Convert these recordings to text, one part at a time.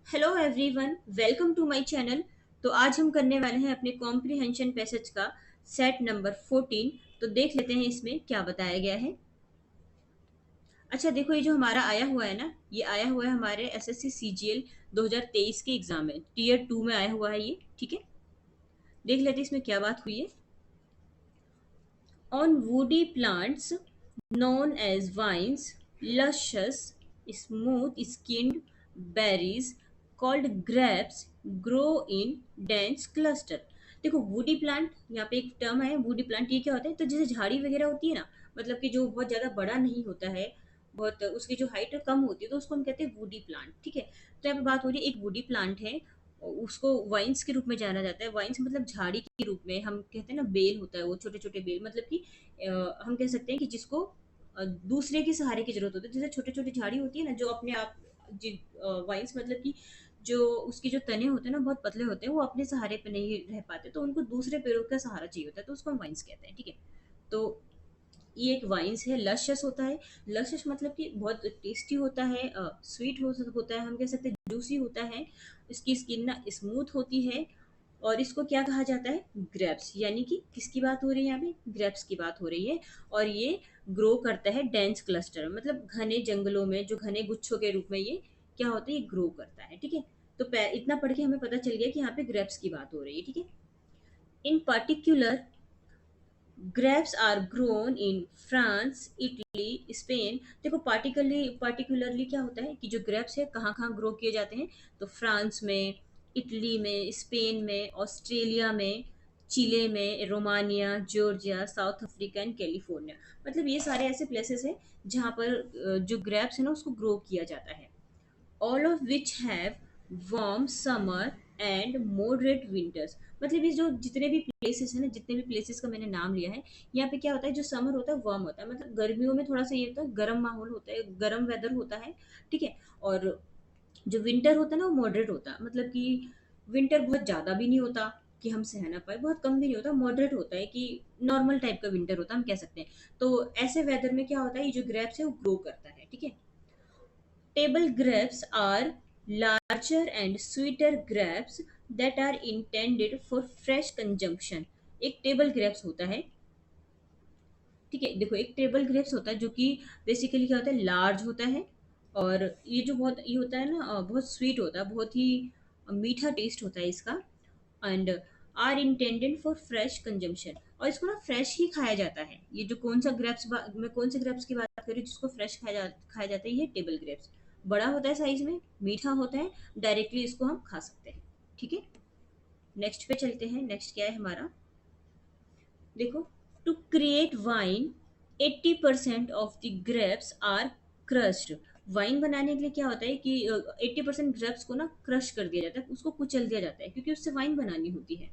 Hello everyone, welcome to my channel. तो आज हम करने वाले हैं अपने कॉम्प्रिहेंशन पैसेज का सेट नंबर 14। तो देख लेते हैं इसमें क्या बताया गया है। अच्छा देखो, ये जो हमारा आया हुआ है ना, ये आया हुआ है हमारे एसएससी सीजीएल 2023 के एग्जाम में, टीयर 2 में आया हुआ है ये। ठीक है, देख लेते हैं इसमें क्या बात हुई है। On woody plants known as vines, luscious, smooth-skinned berries called grapes grow in dense cluster। देखो वुडी प्लांट, यहाँ पे एक टर्म है वुडी प्लांट। ये क्या होता है, तो जैसे झाड़ी वगैरह होती है ना, मतलब कि जो बहुत ज्यादा बड़ा नहीं होता है, बहुत उसकी जो हाइट कम होती है, तो उसको हम कहते हैं वुडी प्लांट। ठीक है, तो यहाँ पे बात हो रही है, एक वुडी प्लांट है, उसको वाइन्स के रूप में जाना जाता है। वाइन्स मतलब झाड़ी के रूप में हम कहते हैं ना, बेल होता है वो, छोटे छोटे बेल, मतलब कि हम कह सकते हैं कि जिसको दूसरे के सहारे की जरूरत होती है। जैसे छोटे छोटे झाड़ी होती है ना, जो अपने आप वाइन्स मतलब कि जो उसके जो तने होते हैं ना, बहुत पतले होते हैं, वो अपने सहारे पे नहीं रह पाते, तो उनको दूसरे पेड़ों का सहारा चाहिए होता है, तो उसको हम वाइन्स कहते हैं। ठीक है, तो ये एक वाइन्स है। लशियस होता है, लशियस मतलब कि बहुत टेस्टी होता है, स्वीट होता है, हम कह सकते हैं जूसी होता है। इसकी स्किन ना स्मूथ होती है। और इसको क्या कहा जाता है, ग्रेप्स। यानी कि किसकी बात हो रही है यहाँ पे, ग्रेप्स की बात हो रही है। और ये ग्रो करता है डेंस क्लस्टर, मतलब घने जंगलों में, जो घने गुच्छों के रूप में ये क्या होता है, ये ग्रो करता है। ठीक है, तो इतना पढ़ के हमें पता चल गया कि यहाँ पे ग्रेप्स की बात हो रही है। ठीक है, in particular grapes are grown in France, Italy, Spain. देखो पार्टिकुलरली क्या होता है कि जो ग्रेप्स है कहाँ कहाँ ग्रो किए जाते हैं, तो फ्रांस में, इटली में, स्पेन में, ऑस्ट्रेलिया में, चिले में, Romania, Georgia, south Africa and California. मतलब ये सारे ऐसे प्लेसेस हैं जहाँ पर जो ग्रेप्स है ना, उसको ग्रो किया जाता है। All of which have warm summer and moderate winters. मतलब ये जो जितने भी प्लेसेस है ना, जितने भी प्लेसेस का मैंने नाम लिया है, यहाँ पे क्या होता है, जो समर होता है वार्म होता है, मतलब गर्मियों में थोड़ा सा ये होता है, गर्म माहौल होता है, गर्म वेदर होता है। ठीक है, और जो विंटर होता है ना, वो मॉडरेट होता है, मतलब कि विंटर बहुत ज़्यादा भी नहीं होता कि हम सह ना पाए, बहुत कम भी नहीं होता, मॉडरेट होता है कि नॉर्मल टाइप का विंटर होता है, हम कह सकते हैं। तो ऐसे वेदर में क्या होता है, ये जो ग्रेप्स है वो ग्रो करता है। ठीक है, table grapes are larger and sweeter grapes that are intended for fresh consumption। एक टेबल ग्रेप्स होता है। ठीक है, देखो एक टेबल ग्रेप्स होता है जो कि बेसिकली क्या होता है, लार्ज होता है। और ये जो बहुत ये होता है ना, बहुत स्वीट होता है, बहुत ही मीठा टेस्ट होता है इसका। And are intended for fresh consumption, और इसको ना फ्रेश ही खाया जाता है। ये जो कौन सा ग्रेप्स, मैं कौन से ग्रेप्स की बात कर रही हूँ जिसको फ्रेश खाया जाता है, ये टेबल ग्रेप्स। बड़ा होता है साइज में, मीठा होता है, डायरेक्टली इसको हम खा सकते हैं। ठीक है, नेक्स्ट पे चलते हैं। नेक्स्ट क्या है हमारा, देखो, to create wine 80% of the grapes are crushed. Wine बनाने के लिए क्या होता है कि 80% ग्रेप्स को ना क्रश कर दिया जाता है, उसको कुचल दिया जाता है, क्योंकि उससे वाइन बनानी होती है।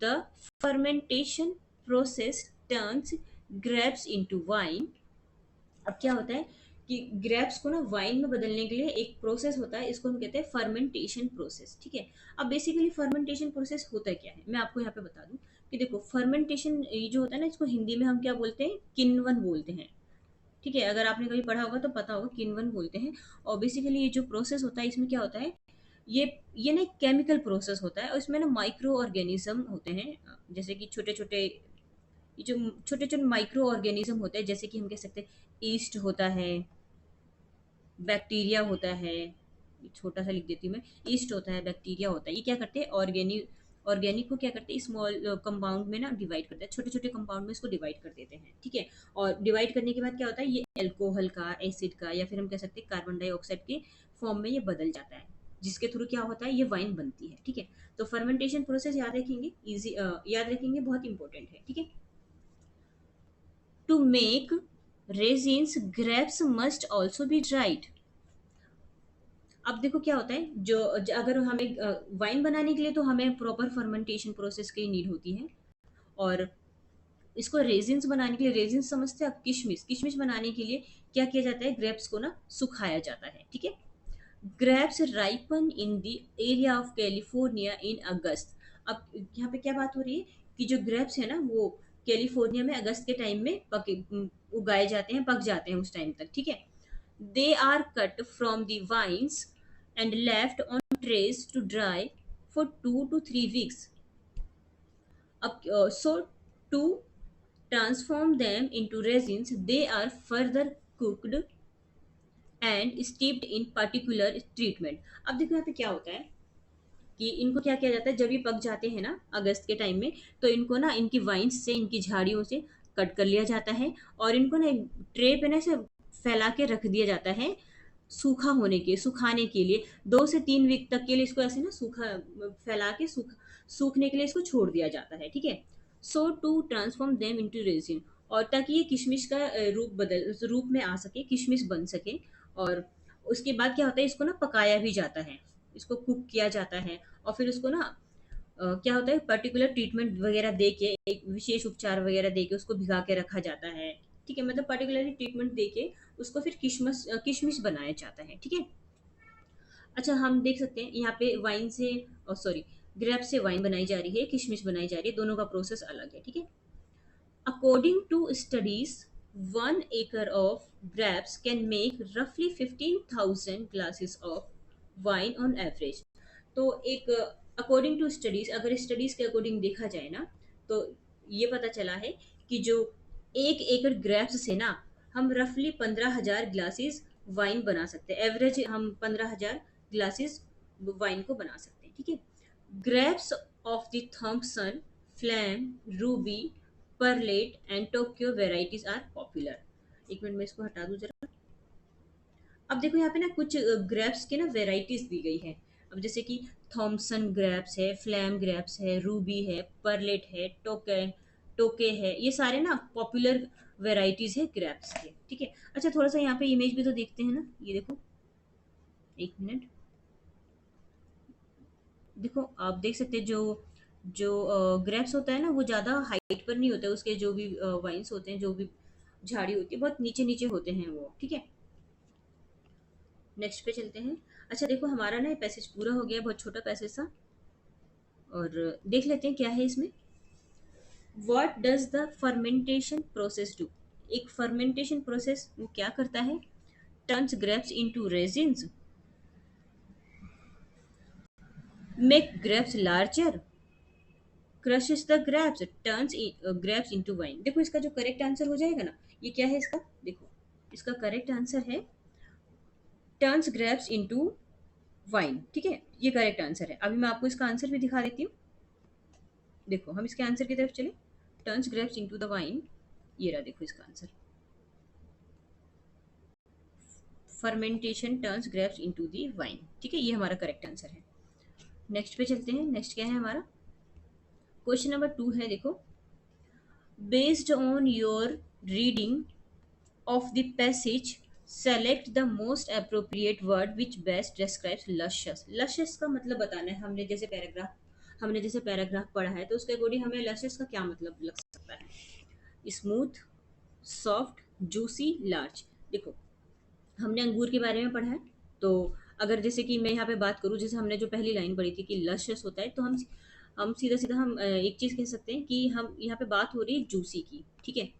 The fermentation process turns grapes into wine। अब क्या होता है कि ग्रेप्स को ना वाइन में बदलने के लिए एक प्रोसेस होता है, इसको हम कहते हैं फर्मेंटेशन प्रोसेस। ठीक है, अब बेसिकली फर्मेंटेशन प्रोसेस होता क्या है, मैं आपको यहाँ पे बता दूं कि देखो, फर्मेंटेशन ये जो होता है ना, इसको हिंदी में हम क्या बोलते हैं, किण्वन बोलते हैं। ठीक है, अगर आपने कभी पढ़ा होगा तो पता होगा, किण्वन बोलते हैं। और बेसिकली ये जो प्रोसेस होता है, इसमें क्या होता है, ये ना एक केमिकल प्रोसेस होता है, और इसमें ना माइक्रो ऑर्गेनिज्म होते हैं। जैसे कि छोटे छोटे, ये जो छोटे छोटे माइक्रो ऑर्गेनिज्म होते हैं, जैसे कि हम कह सकते हैं ईस्ट होता है, बैक्टीरिया होता है। ये छोटा सा लिख देती हूँ मैं, ईस्ट होता है, बैक्टीरिया होता है। ये क्या करते हैं, ऑर्गेनिक को क्या करते हैं, स्मॉल कंपाउंड में ना डिवाइड करते हैं, छोटे छोटे कंपाउंड में इसको डिवाइड कर देते हैं। ठीक है, और डिवाइड करने के बाद क्या होता है, ये एल्कोहल का, एसिड का, या फिर हम कह सकते हैं कार्बन डाइऑक्साइड के फॉर्म में ये बदल जाता है, जिसके थ्रू क्या होता है, ये वाइन बनती है। ठीक है, तो फर्मेंटेशन प्रोसेस याद रखेंगे, इजी याद रखेंगे, बहुत इंपॉर्टेंट है। ठीक है, to make raisins grapes must also be dried. अब देखो क्या होता है, अगर हमें वाइन बनाने के लिए तो हमें प्रॉपर फर्मेंटेशन प्रोसेस की नीड होती है। और इसको रेजिन्स बनाने के लिए, रेजिन्स समझते हैं आप, किशमिश, किशमिश बनाने के लिए क्या किया जाता है, ग्रेप्स को ना सुखाया जाता है। ठीक है, grapes ripen in the area of California in August. अब यहाँ पे क्या बात हो रही है कि जो ग्रेप्स है ना, वो कैलिफोर्निया में अगस्त के टाइम में उगाए जाते हैं, पक जाते हैं उस टाइम तक। ठीक है, they are cut from the vines and left on trays to dry for 2 to 3 weeks. So to transform them into resins, they are further cooked and steeped in particular treatment. अब देखो यहाँ पे क्या होता है कि इनको क्या किया जाता है, जब ये पक जाते हैं ना अगस्त के टाइम में, तो इनको ना इनकी वाइन्स से, इनकी झाड़ियों से कट कर लिया जाता है और इनको ना एक ट्रे पे ना ऐसे फैला के रख दिया जाता है सूखा होने के सुखाने के लिए। 2 से 3 वीक तक के लिए इसको ऐसे ना सूखा फैला के सूखने के लिए इसको छोड़ दिया जाता है, ठीक है। So to transform them into raisin, और ताकि ये किशमिश का रूप में आ सके, किशमिश बन सके। और उसके बाद क्या होता है, इसको ना पकाया भी जाता है, इसको कुक किया जाता है और फिर उसको ना क्या होता है, पर्टिकुलर ट्रीटमेंट वगैरह दे के, एक विशेष उपचार वगैरह दे के उसको भिगा के रखा जाता है, ठीक है। मतलब पर्टिकुलरली ट्रीटमेंट दे के उसको फिर किशमिश बनाया जाता है, ठीक है। अच्छा, हम देख सकते हैं यहाँ पे वाइन से, सॉरी, ग्रेप से वाइन बनाई जा रही है, किशमिश बनाई जा रही है, दोनों का प्रोसेस अलग है, ठीक है। According to studies, 1 acre of grapes can make roughly 15,000 glasses of wine on average. तो एक अकॉर्डिंग टू स्टडीज, अगर स्टडीज के अकॉर्डिंग देखा जाए ना, तो ये पता चला है कि जो 1 एकड़ ग्रेप्स से ना हम रफली 15,000 ग्लासेस वाइन बना सकते हैं। एवरेज हम 15,000 ग्लासेस वाइन को बना सकते हैं, ठीक है। Grapes of the Thompson, flame, ruby, perlette and Tokyo varieties are popular. एक मिनट में इसको हटा दूं जरा। अब देखो यहाँ पे ना कुछ ग्रेप्स की ना वेराइटीज दी गई है। अब जैसे कि थॉमसन ग्रेप्स है, फ्लैम ग्रेप्स है, रूबी है, परलेट है, टोके टोके है, ये सारे ना पॉपुलर वेराइटीज है ग्रेप्स के, ठीक है। अच्छा, थोड़ा सा यहाँ पे इमेज भी तो देखते हैं ना, ये देखो, एक मिनट। देखो आप देख सकते हैं, जो जो ग्रेप्स होता है ना, वो ज़्यादा हाइट पर नहीं होता है, उसके जो भी वाइन्स होते हैं, जो भी झाड़ी होती है, बहुत नीचे नीचे होते हैं वो, ठीक है। नेक्स्ट पे चलते हैं। अच्छा देखो, हमारा ना ये पैसेज पूरा हो गया, बहुत छोटा पैसेज था, और देख लेते हैं क्या है इसमें। What does the fermentation process do. एक फर्मेंटेशन प्रोसेस वो क्या करता है, turns grapes into resins, make grapes larger, crushes the grapes, turns grapes into wine. देखो इसका जो करेक्ट आंसर हो जाएगा ना, ये क्या है इसका, देखो इसका करेक्ट आंसर है टर्न्स ग्रेप्स इनटू वाइन, ठीक है। ये करेक्ट आंसर है। अभी मैं आपको इसका आंसर भी दिखा देती हूँ। देखो हम इसके आंसर की तरफ चले, turns grapes into the wine, ये रहा, देखो इसका answer, fermentation turns grapes into the wine, ठीक है। ये हमारा करेक्ट आंसर है। नेक्स्ट पे चलते हैं। नेक्स्ट क्या है हमारा, क्वेश्चन नंबर 2 है, देखो। Based on your reading of the passage, select the most appropriate word which best describes luscious। luscious का मतलब बताना है, हमने जैसे पैराग्राफ पढ़ा है, तो उसके अकॉर्डिंग हमें luscious का क्या मतलब लग सकता है। Smooth, soft, juicy, large. देखो हमने अंगूर के बारे में पढ़ा है, तो अगर जैसे कि मैं यहाँ पे बात करूँ, जैसे हमने जो पहली लाइन पढ़ी थी कि लशियस होता है, तो हम सीधा सीधा हम एक चीज़ कह सकते हैं कि हम यहाँ पे बात हो रही है जूसी की, ठीक है।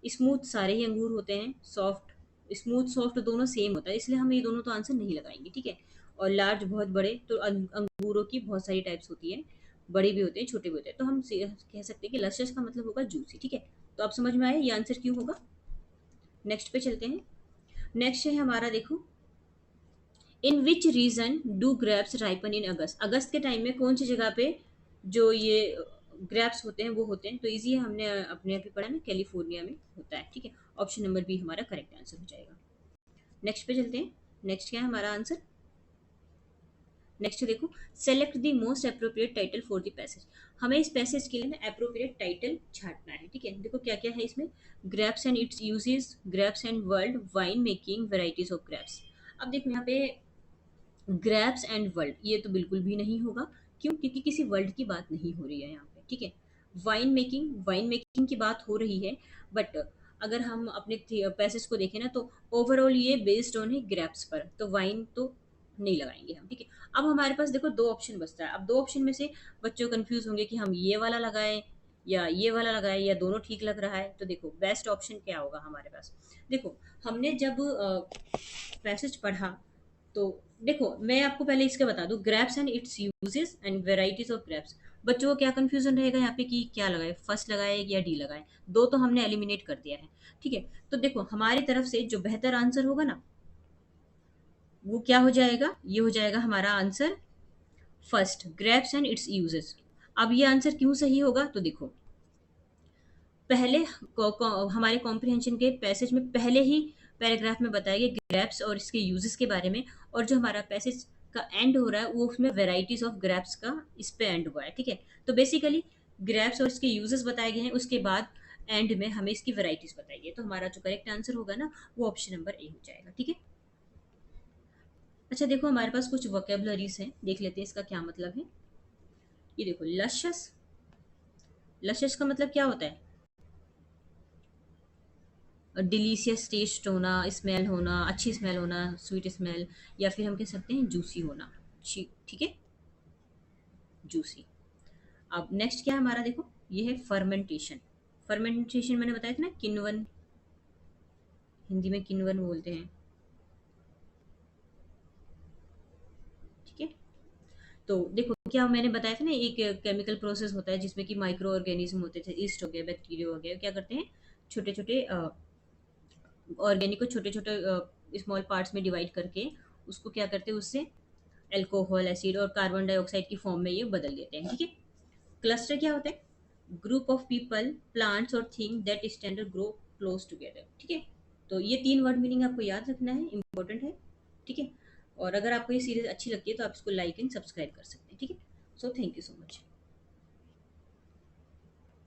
स्मूथ सारे ही अंगूर होते हैं, सॉफ्ट, स्मूथ सॉफ्ट दोनों सेम होता है, इसलिए हम ये दोनों तो आंसर नहीं लगाएंगे, ठीक है। और लार्ज बहुत बड़े, तो अंगूरों की बहुत सारी टाइप्स होती है, बड़े भी होते हैं, छोटे भी होते हैं, तो हम कह सकते हैं कि लशियस का मतलब होगा जूसी, ठीक है। तो आप समझ में आए ये आंसर क्यों होगा। नेक्स्ट पे चलते हैं। नेक्स्ट है हमारा, देखो, in which region do grapes ripen in August. अगस्त के टाइम में कौन सी जगह पे जो ये ग्रेप्स होते हैं वो होते हैं, तो इजी है, हमने अपने अभी पढ़ा ना, कैलिफोर्निया में होता है, ठीक है। ऑप्शन नंबर बी हमारा करेक्ट आंसर हो जाएगा। नेक्स्ट पे चलते हैं। नेक्स्ट क्या है हमारा आंसर, नेक्स्ट देखो, select the most appropriate title for the passage. हमें इस पैसेज के लिए ना अप्रोप्रिएट टाइटल छांटना है, ठीक है। देखो क्या क्या है इसमें, grapes and it's uses, grapes and world, wine making, varieties of grapes. अब देखो यहाँ पे ग्रैप्स एंड वर्ल्ड, ये तो बिल्कुल भी नहीं होगा, क्यों, क्योंकि किसी वर्ल्ड की बात नहीं हो रही है यहाँ पे, ठीक है। वाइन मेकिंग की बात हो रही है, बट अगर हम अपने पैसेज को देखें ना, तो ओवरऑल ये बेस्ड ऑन है ग्रैप्स पर, तो वाइन तो नहीं लगाएंगे हम, ठीक है। अब हमारे पास देखो 2 ऑप्शन बचता है। अब 2 ऑप्शन में से बच्चों कंफ्यूज होंगे कि हम ये वाला लगाएं या ये वाला लगाएं, या दोनों ठीक लग रहा है, तो देखो बेस्ट ऑप्शन क्या होगा हमारे पास। देखो हमने जब पैसेज पढ़ा, तो देखो मैं आपको पहले इसका बता दूं, grapes and it's uses and varieties of grapes. बच्चों को क्या कंफ्यूजन रहेगा यहाँ पे कि क्या लगाए, फर्स्ट लगाए या डी लगाए? दो तो हमने एलिमिनेट कर दिया है। ठीक है, तो देखो हमारी तरफ से जो बेहतर आंसर होगा ना, वो क्या हो जाएगा, ये हो जाएगा हमारा answer first, grapes and it's uses. अब ये आंसर क्यों सही होगा, तो देखो पहले हमारे कॉम्प्रिहेंशन के पैसेज में पहले ही पैराग्राफ में बताया गया ग्रैप्स और इसके यूजेस के बारे में, और जो हमारा पैसेज का एंड हो रहा है वो उसमें वेराइटीज ऑफ ग्रैप्स का इस पे एंड हुआ है। ठीक है, तो बेसिकली ग्रैप्स और इसके यूजेस बताए गए हैं, उसके बाद एंड में हमें इसकी वेराइटीज बताई गई, तो हमारा जो करेक्ट आंसर होगा ना, वो ऑप्शन नंबर ए हो जाएगा। ठीक है, अच्छा देखो हमारे पास कुछ वोकेबलरीज हैं, देख लेते हैं इसका क्या मतलब है। ये देखो लशस, लशस का मतलब क्या होता है? डिलीशियस टेस्ट होना, स्मेल होना, अच्छी स्मेल होना, स्वीट स्मेल, या फिर हम कह सकते हैं जूसी होना। ठीक है, जूसी। अब नेक्स्ट क्या है हमारा, देखो ये है फर्मेंटेशन। फर्मेंटेशन मैंने बताया था ना, किण्वन, हिंदी में किण्वन बोलते हैं। ठीक है, तो देखो क्या मैंने बताया था ना, एक केमिकल प्रोसेस होता है जिसमें कि माइक्रो ऑर्गेनिज्म होते थे, ईस्ट हो गया, बैक्टीरिया हो गया, क्या करते हैं छोटे छोटे ऑर्गेनिक को छोटे छोटे स्मॉल पार्ट्स में डिवाइड करके उसको क्या करते हैं, उससे अल्कोहल, एसिड और कार्बन डाइऑक्साइड की फॉर्म में ये बदल देते हैं। ठीक है, क्लस्टर क्या होता है? ग्रुप ऑफ पीपल, प्लांट्स और थिंग दैट स्टैंड और ग्रो क्लोज टुगेदर। ठीक है, तो ये तीन वर्ड मीनिंग आपको याद रखना है, इंपॉर्टेंट है। ठीक है, और अगर आपको ये सीरीज अच्छी लगती है तो आप इसको लाइक एंड सब्सक्राइब कर सकते हैं। ठीक है, so thank you so much.